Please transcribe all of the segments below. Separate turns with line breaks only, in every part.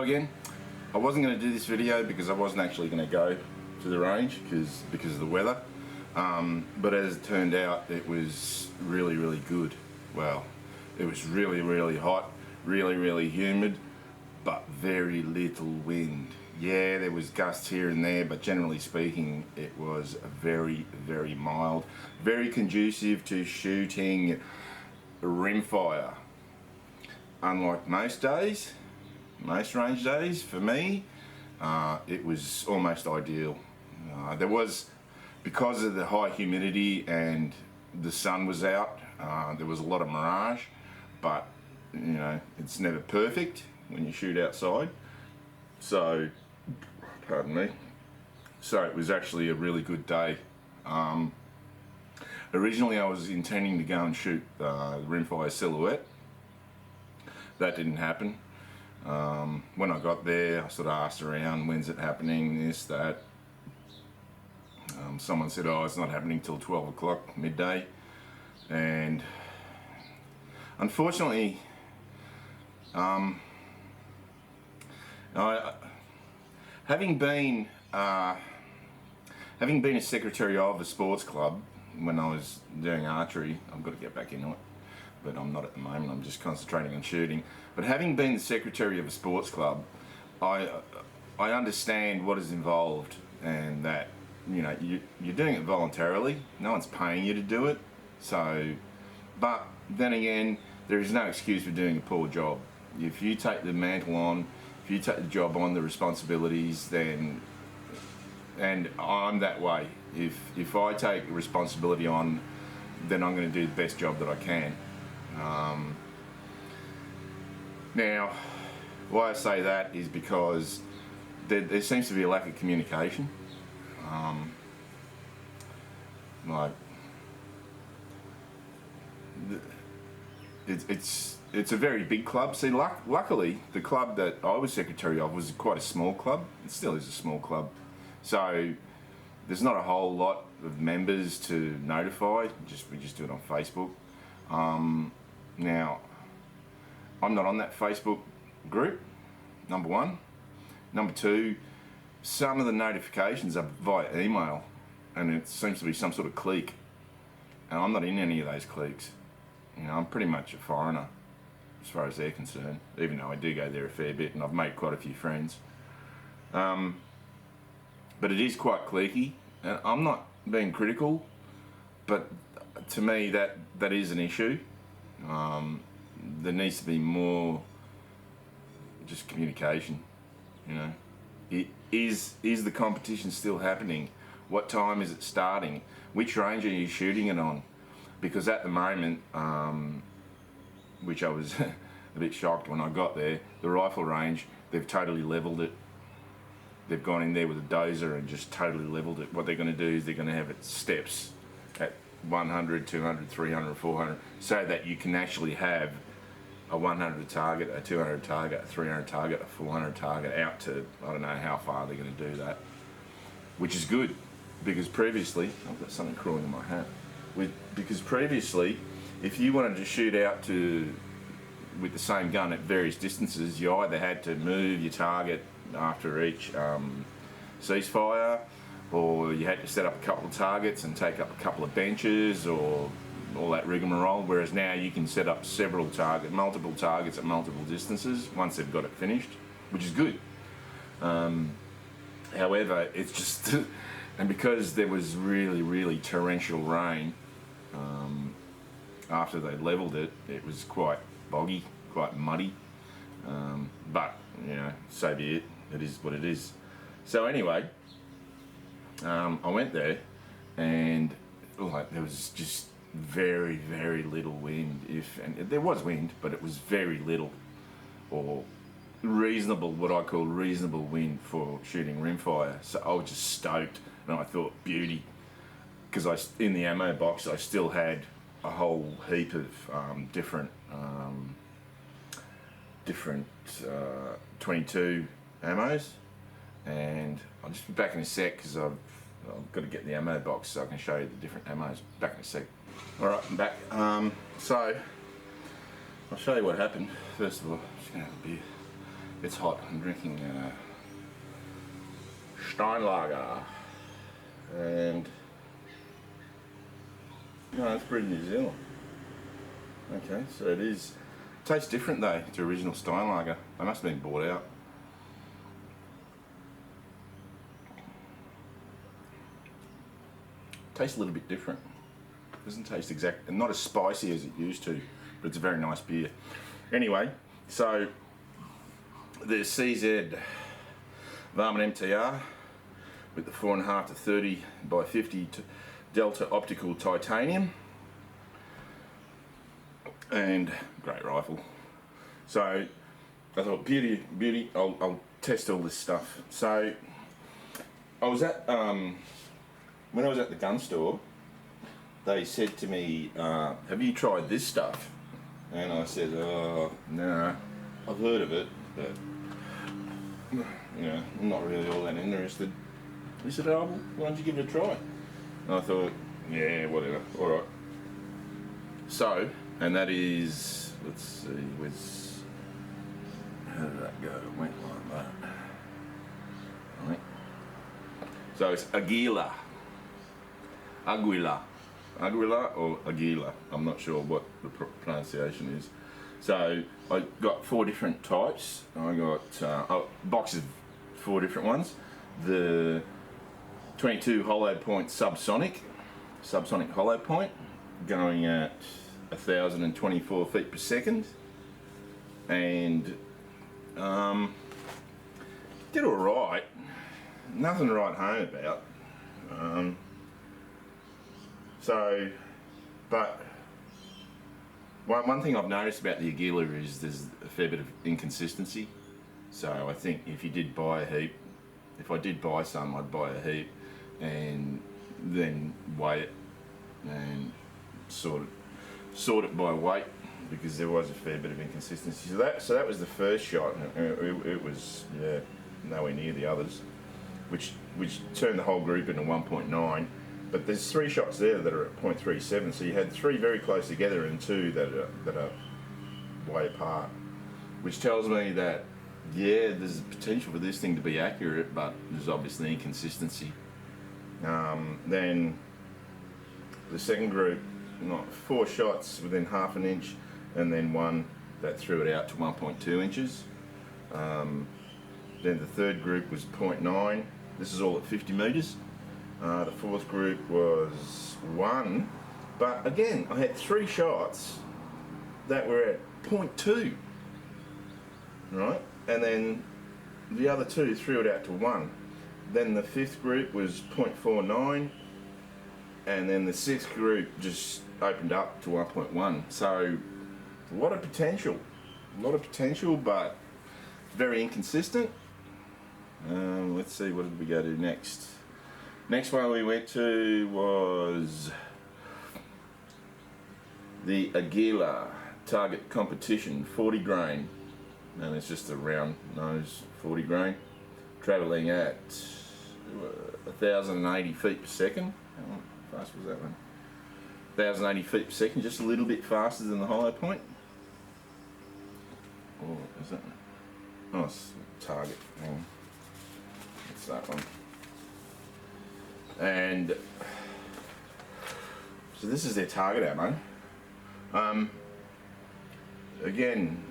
again. I wasn't going to do this video because I wasn't actually going to go to the range because of the weather, but as it turned out, it was really good. Well, it was really hot, really humid, but very little wind. Yeah, there was gusts here and there, but generally speaking, it was very mild, very conducive to shooting rimfire. Unlike most days, most range days, for me, it was almost ideal. There was, because of the high humidity and the sun was out, there was a lot of mirage, but you know, it's never perfect when you shoot outside. So, pardon me. So it was actually a really good day. Originally I was intending to go and shoot the rimfire silhouette. That didn't happen. When I got there, I sort of asked around, when's it happening, this, that. Someone said, oh, it's not happening till 12 o'clock, midday. And unfortunately, having been a secretary of a sports club when I was doing archery, I've got to get back into it, but I'm not at the moment, I'm just concentrating on shooting. But having been the secretary of a sports club, I understand what is involved, and that, you know, you're doing it voluntarily, no one's paying you to do it. So, but then again, there is no excuse for doing a poor job. If you take the mantle on, if you take the job on, the responsibilities, then, and I'm that way. If I take responsibility on, then I'm going to do the best job that I can. Now, why I say that is because there seems to be a lack of communication. It's a very big club. See, luckily, the club that I was secretary of was quite a small club. It still is a small club. So there's not a whole lot of members to notify. We just do it on Facebook. Now, I'm not on that Facebook group, number one. Number two, some of the notifications are via email, and it seems to be some sort of clique. And I'm not in any of those cliques. You know, I'm pretty much a foreigner as far as they're concerned, even though I do go there a fair bit and I've made quite a few friends. But it is quite cliquey, and I'm not being critical, but to me that is an issue. There needs to be more just communication, you know. Is the competition still happening? What time is it starting? Which range are you shooting it on? Because at the moment, which I was a bit shocked when I got there, the rifle range, they've totally leveled it. They've gone in there with a dozer and just totally leveled it. What they're going to do is they're going to have it steps at 100, 200, 300, 400, so that you can actually have a 100 target, a 200 target, a 300 target, a 400 target out to, I don't know how far they're going to do that, which is good, because previously, I've got something crawling in my hat, because previously, if you wanted to shoot out with the same gun at various distances, you either had to move your target after each ceasefire, or you had to set up a couple of targets and take up a couple of benches, or all that rigmarole, whereas now you can set up multiple targets at multiple distances once they've got it finished, which is good. However, it's just, and because there was really torrential rain, after they leveled it, it was quite boggy, quite muddy, but you know, so be it, it is what it is. So anyway, I went there, and like, there was just very little wind, and there was wind, but it was very little, or reasonable, what I call reasonable wind for shooting rimfire. So I was just stoked, and I thought, beauty, because in the ammo box I still had a whole heap of different 22 ammos, and I'll just be back in a sec because I've got to get the ammo box so I can show you the different ammos. Back in a sec. Alright, I'm back. So I'll show you what happened. First of all, I'm just going to have a beer. It's hot. I'm drinking Steinlager, and no, it's brewed in New Zealand. Okay, so it is. Tastes different though to original Steinlager. They must have been bought out. Tastes a little bit different. Doesn't taste exact, not as spicy as it used to, but it's a very nice beer. Anyway, so the CZ Varmint MTR with the 4.5 to 30 by 50 Delta optical titanium, and great rifle. So I thought, beauty. I'll test all this stuff. So I was at when I was at the gun store, they said to me, "Have you tried this stuff?" And I said, "Oh, no, I've heard of it, but I'm not really all that interested." He said, "Oh, well, why don't you give it a try?" And I thought, yeah, whatever, all right. So, and that is, let's see, how did that go? It went like that. Right. So it's Aguila or Aguila. I'm not sure what the pronunciation is. So I got 4 different types. I got boxes of 4 different ones. The 22 hollow point subsonic hollow point, going at 1,024 feet per second, and did all right. Nothing to write home about. But one thing I've noticed about the Aguila is there's a fair bit of inconsistency. So I think if you did buy a heap, if I did buy some, I'd buy a heap and then weigh it and sort it by weight, because there was a fair bit of inconsistency. So that was the first shot, and it was nowhere near the others, which turned the whole group into 1.9. But there's 3 shots there that are at 0.37, so you had 3 very close together and 2 that are way apart, which tells me that there's potential for this thing to be accurate, but there's obviously inconsistency. Then the second group, 4 shots within half an inch, and then 1 that threw it out to 1.2 inches. Then the third group was 0.9. This is all at 50 metres. The fourth group was 1, but again, I had 3 shots that were at 0.2, right? And then the other 2 threw it out to 1. Then the 5th group was 0.49, and then the 6th group just opened up to 1.1. So a lot of potential, but very inconsistent. Let's see, what did we go to next? Next one we went to was the Aguila Target Competition 40 grain, and it's just a round nose 40 grain, travelling at 1,080 feet per second. How fast was that one? 1,080 feet per second, just a little bit faster than the hollow point. Oh, is that? Oh, it's Target. Hang on. It's that one. And so this is their target ammo. Again,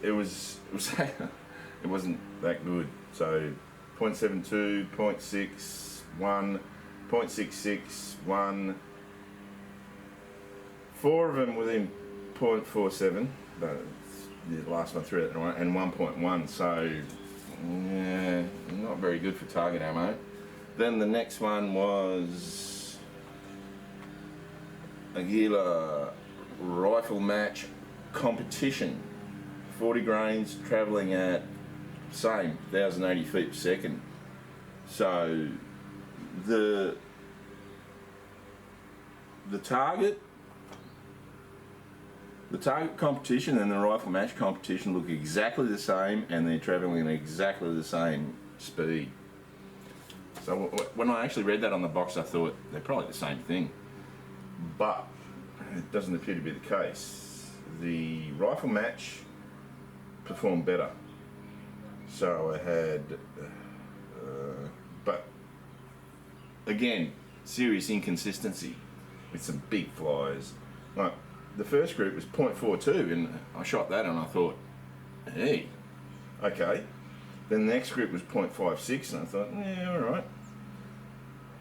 it wasn't that good. So 0.72, 0.6, 1, 0.66, 1. 4 of them within 0.47, but the last one threw it, and 1.1. So not very good for target ammo. Then the next one was Aguila Rifle Match Competition, 40 grains, travelling at same 1,080 feet per second. So the target competition and the rifle match competition look exactly the same, and they're travelling at exactly the same speed. So when I actually read that on the box, I thought they're probably the same thing, but it doesn't appear to be the case. The rifle match performed better. So I had, but again, serious inconsistency with some big flies. Like the first group was 0.42 and I shot that and I thought, hey, okay. Then the next group was 0.56 and I thought, yeah, all right.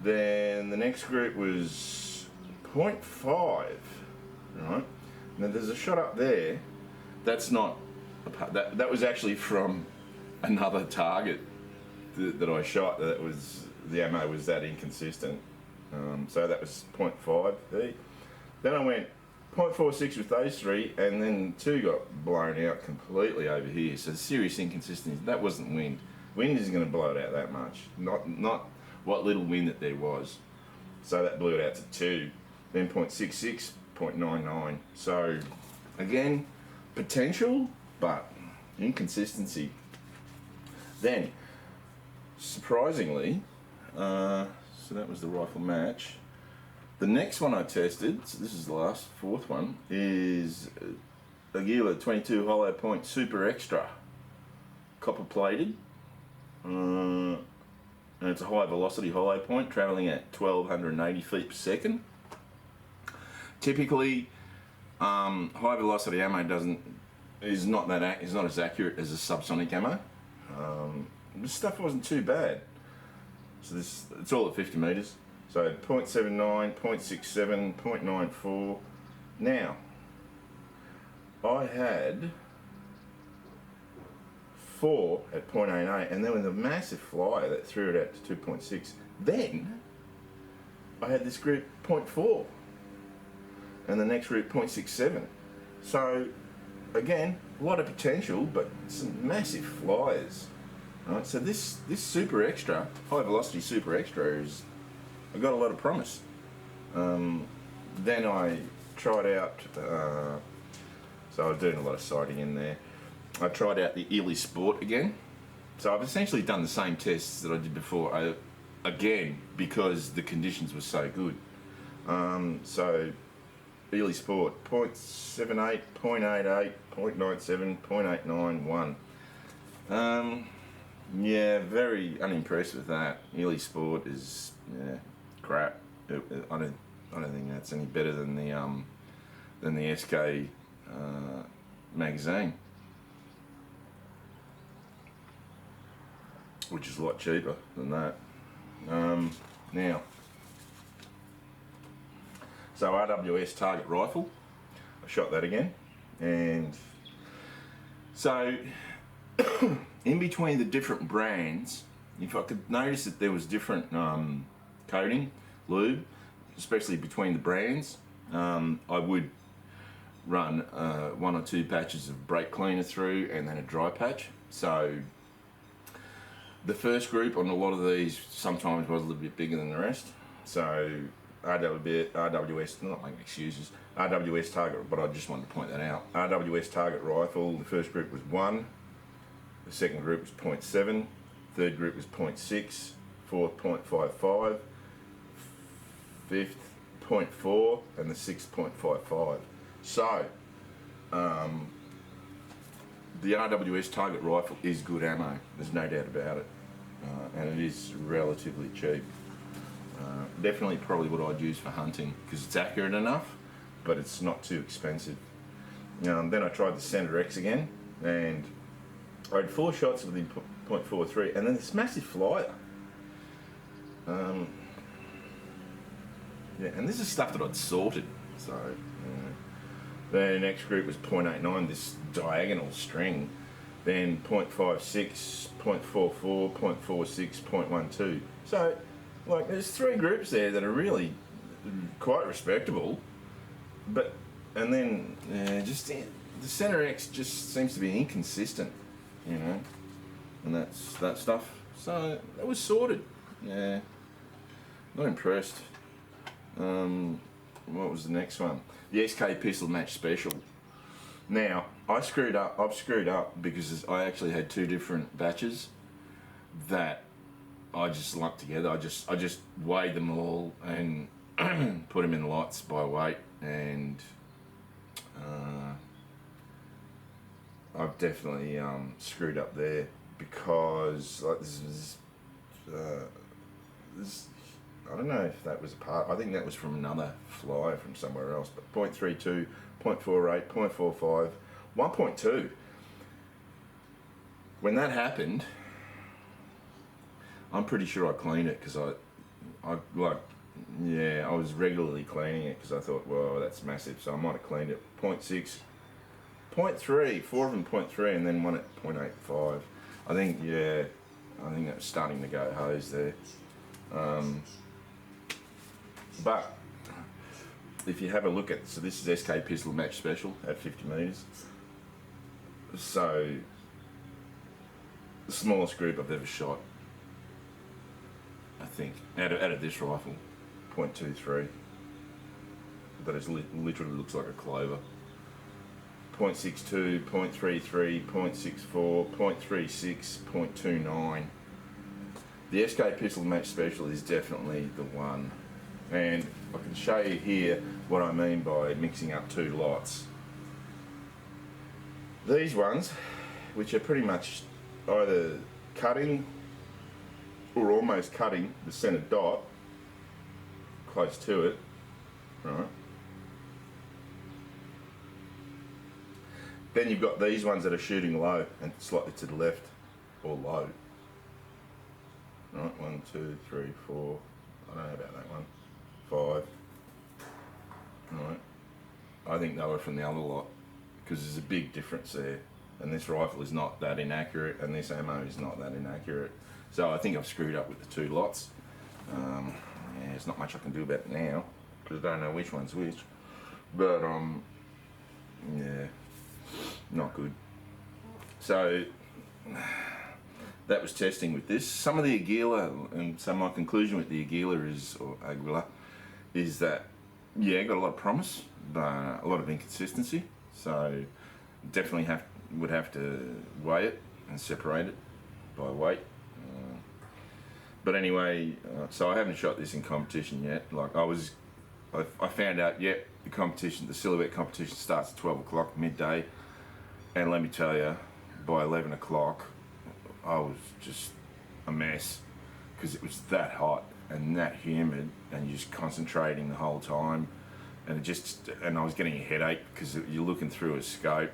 Then the next group was 0.5, right? Now there's a shot up there. That's not that was actually from another target that I shot. That was the ammo was that inconsistent. So that was 0.5. Then I went 0.46 with those three, and then two got blown out completely over here. So serious inconsistency. That wasn't wind. Wind isn't going to blow it out that much. Not what little wind that there was. So that blew it out to 2. Then 0.66, 0.99. So again, potential, but inconsistency. Then, surprisingly, so that was the rifle match. The next one I tested, so this is the last, fourth one, is a Gila 22 hollow point super extra, copper plated, and it's a high velocity hollow point travelling at 1280 feet per second. Typically, high velocity ammo is not as accurate as a subsonic ammo. This stuff wasn't too bad. So it's all at 50 metres. So 0.79, 0.67, 0.94. Now, I had 4 at 0.88, and then with a massive flyer that threw it out to 2.6. Then I had this group 0.4, and the next group 0.67. So again, a lot of potential, but some massive flyers. Right, so this super extra, high velocity super extra I got a lot of promise. Then I tried out, so I was doing a lot of sighting in there. I tried out the Ely Sport again. So I've essentially done the same tests that I did before, again, because the conditions were so good. So Ely Sport, 0.78, 0.88, 0.97, 0.891. Yeah, very unimpressed with that. Ely Sport is crap. I don't think that's any better than the SK magazine, which is a lot cheaper than that. Now, so RWS target rifle, I shot that again, and so in between the different brands, if I could notice that there was different coating, lube, especially between the brands, I would run 1 or 2 patches of brake cleaner through and then a dry patch. So the first group on a lot of these sometimes was a little bit bigger than the rest. So RWS, not making excuses, RWS target, but I just wanted to point that out. RWS target rifle, the first group was 1, the second group was 0.7, third group was 0.6, fourth 0.55, fifth 0.4, and the sixth 0.55. So, the RWS target rifle is good ammo, there's no doubt about it, and it is relatively cheap. Definitely probably what I'd use for hunting, because it's accurate enough, but it's not too expensive. Then I tried the Center X again, and I had 4 shots within 0.43, and then this massive flyer. Yeah, and this is stuff that I'd sorted. So, the next group was 0.89, this diagonal string. Then 0.56, 0.44, 0.46, 0.12. So, like, there's 3 groups there that are really quite respectable. But, and then, just the Center X just seems to be inconsistent, you know, and that's that stuff. So, that was sorted. Yeah, not impressed. What was the next one? The SK Pistol Match Special. Now, I've screwed up because I actually had 2 different batches that I just lumped together. I just weighed them all and put them in lots by weight, and I've definitely screwed up there, because like this, I don't know if that was a part. I think that was from another fly from somewhere else. But 0.32, 0.48, 0.45, 1.2. When that happened, I'm pretty sure I cleaned it, because I was regularly cleaning it, because I thought, well, that's massive, so I might have cleaned it. 0.6, 0.3, 4 of them 0.3, and then one at 0.85. I think that was starting to go hose there. But if you have a look at, so this is SK Pistol Match Special at 50 metres. So the smallest group I've ever shot, I think, out of this rifle, 0.23. That is literally looks like a clover. 0.62, 0.33, 0.64, 0.36, 0.29. The SK Pistol Match Special is definitely the one. And I can show you here what I mean by mixing up two lots. These ones, which are pretty much either cutting or almost cutting the centre dot, close to it, right? Then you've got these ones that are shooting low and slightly to the left, or low. Right, 1, 2, 3, 4, I don't know about that one, 5. Right, I think they were from the other lot, because there's a big difference there. And this rifle is not that inaccurate, and this ammo is not that inaccurate. So I think I've screwed up with the two lots. Yeah, there's not much I can do about it now, because I don't know which one's which. But yeah, not good. So that was testing with this. Some of the Aguila, and so my conclusion with the Aguila is that, yeah, got a lot of promise, but a lot of inconsistency. So definitely would have to weigh it and separate it by weight. But anyway, so I haven't shot this in competition yet. Like I found out, the silhouette competition starts at 12 o'clock midday, and let me tell you, by 11 o'clock, I was just a mess, because it was that hot and that humid, and you're just concentrating the whole time, and I was getting a headache, because you're looking through a scope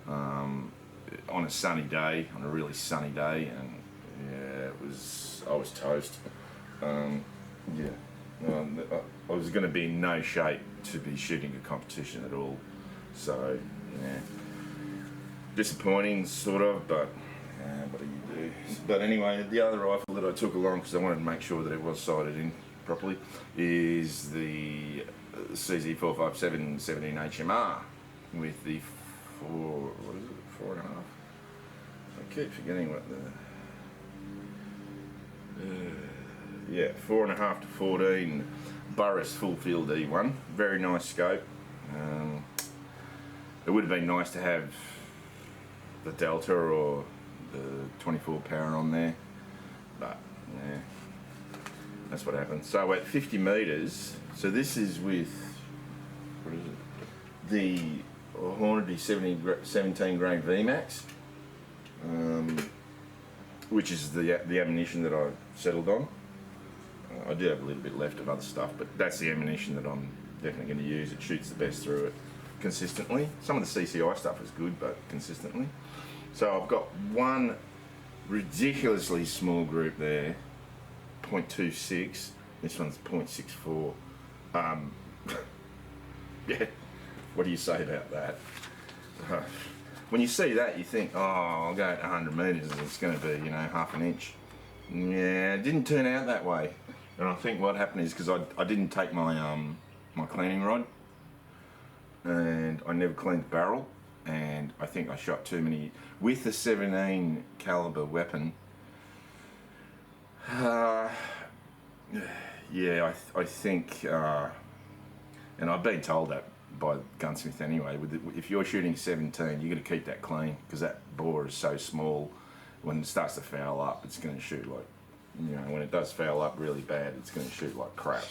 on a sunny day, on a really sunny day, and yeah, I was toast. I was going to be in no shape to be shooting a competition at all, so yeah, disappointing sort of, but what do you do? But anyway, the other rifle that I took along, because I wanted to make sure that it was sighted in properly, is the CZ 457 17 HMR with the 4.5. I keep forgetting what the 4.5 to 14 Burris full field E1. Very nice scope. It would have been nice to have the Delta or the 24 power on there, but yeah, that's what happened. So at 50 metres, so this is with, what is it, the Hornady 17 grain VMAX, which is the ammunition that I settled on. I do have a little bit left of other stuff, but that's the ammunition that I'm definitely going to use. It shoots the best through it consistently. Some of the CCI stuff is good, but consistently. So I've got one ridiculously small group there, 0.26. This one's 0.64. Yeah, what do you say about that? When you see that, you think, oh, I'll go at 100 metres and it's going to be, half an inch. Yeah, it didn't turn out that way. And I think what happened is because I didn't take my my cleaning rod, and I never cleaned the barrel, and I think I shot too many with the 17 caliber weapon. Yeah, I think, and I've been told that by gunsmith anyway. If you're shooting 17, you got to keep that clean, because that bore is so small. When it starts to foul up, it's going to shoot like, when it does foul up really bad, it's going to shoot like crap.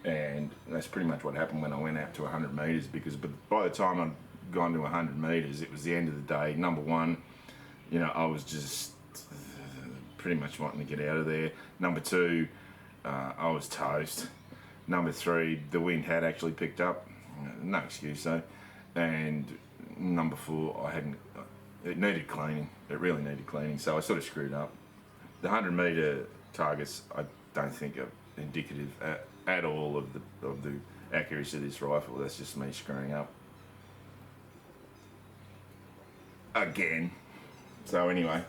And that's pretty much what happened when I went out to 100 metres, because by the time gone to 100 metres, it was the end of the day. Number one, you know, I was just pretty much wanting to get out of there. Number two, I was toast. Number three, the wind had actually picked up. No excuse though. And number four, it needed cleaning. It really needed cleaning. So I sort of screwed up. The 100 metre targets, I don't think are indicative at all of the accuracy of this rifle. That's just me screwing up. Again. So anyway,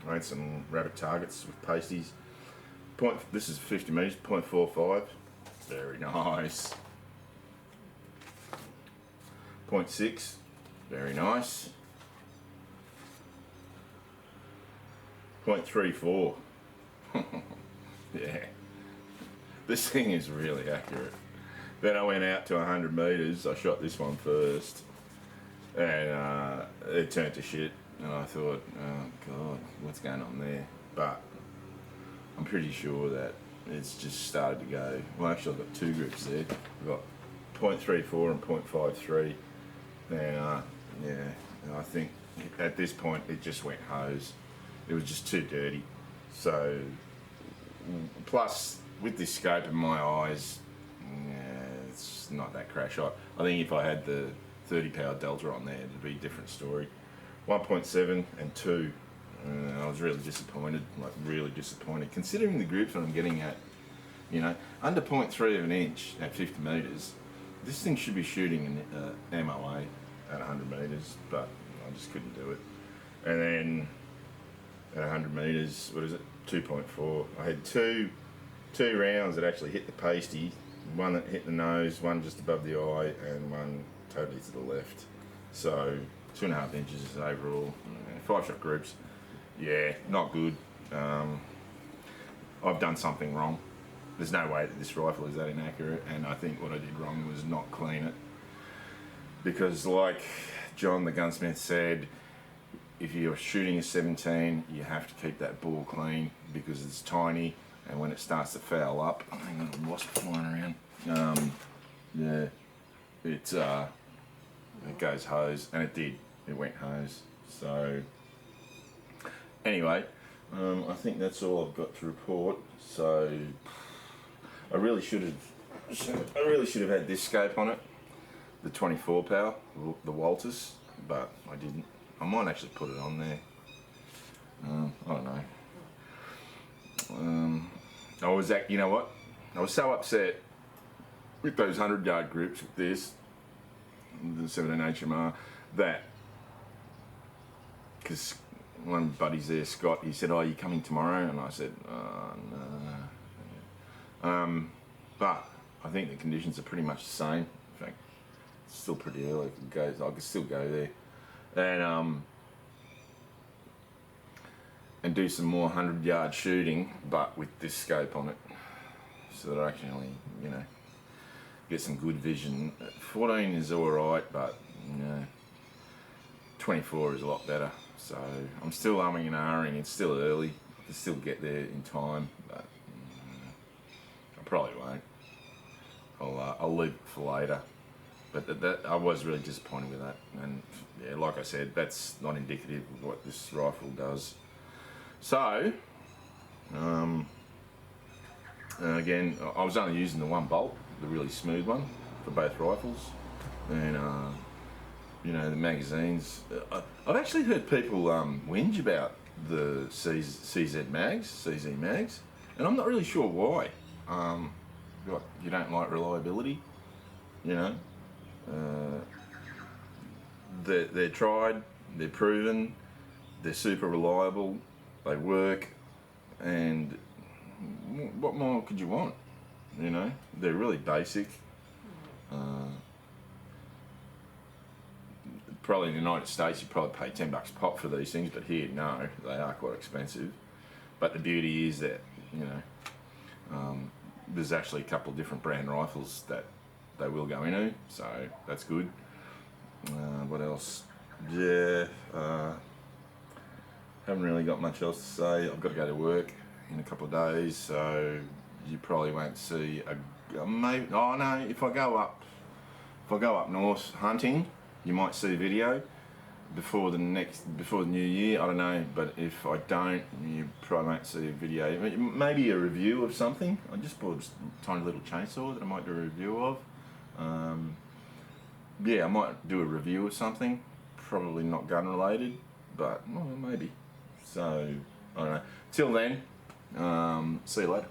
I had some rabbit targets with pasties. This is 50 metres, 0.45. Very nice. 0.6. Very nice. 0.34. Yeah. This thing is really accurate. Then I went out to 100 metres. I shot this one first. And it turned to shit. And I thought, oh God, what's going on there? But I'm pretty sure that it's just started to go. Well, actually, I've got two groups there. I've got 0.34 and 0.53. And yeah, and I think at this point it just went hose. It was just too dirty. So, plus with this scope in my eyes, yeah, it's not that crash hot. I think if I had the 30 power delta on there, it'd be a different story. 1.7 and 2. I was really disappointed, like really disappointed. Considering the groups that I'm getting at, you know, under 0.3 of an inch at 50 metres, this thing should be shooting an MOA at 100 metres, but I just couldn't do it. And then at 100 metres, what is it, 2.4. I had two rounds that actually hit the pasty, one that hit the nose, one just above the eye, and one totally to the left. So 2.5 inches overall. 5-shot groups. Yeah, not good. I've done something wrong. There's no way that this rifle is that inaccurate, and I think what I did wrong was not clean it. Because like John the gunsmith said, if you're shooting a 17, you have to keep that bore clean because it's tiny, and when it starts to foul up, hang on, a wasp flying around. Yeah, it goes hose, and it did. It went hose. So anyway, I think that's all I've got to report. So I really should have had this scope on it, the 24 power, the Walters, but I didn't. I might actually put it on there. I don't know. You know what? I was so upset with those 100-yard groups with this, the 17 HMR, that because one buddy's there, Scott, he said, "Oh, you coming tomorrow?" And I said, "No." But I think the conditions are pretty much the same. In fact, it's still pretty early. I could still go there and do some more 100-yard shooting, but with this scope on it, so that I can actually, you know, get some good vision. 14 is all right, but you know, 24 is a lot better. So I'm still umming and ahhing. It's still early. I can still get there in time, but I probably won't. I'll leave it for later. But that I was really disappointed with that. And yeah, like I said, that's not indicative of what this rifle does. So, again, I was only using the one bolt, the really smooth one, for both rifles. And you know, the magazines. I've actually heard people whinge about the CZ mags, and I'm not really sure why. You don't like reliability, you know. They're tried, they're proven, they're super reliable, they work, and what more could you want? You know, they're really basic. Probably in the United States you probably pay $10 pop for these things, but here no, they are quite expensive. But the beauty is that, you know, there's actually a couple of different brand rifles that they will go into, so that's good. What else? Yeah, haven't really got much else to say. I've got to go to work in a couple of days, so you probably won't see maybe. Oh no, if I go up north hunting, you might see a video before the new year. I don't know, but if I don't, you probably won't see a video. Maybe a review of something. I just bought a tiny little chainsaw that I might do a review of. Yeah, I might do a review of something. Probably not gun related, but well, maybe. So I don't know. Till then, see you later.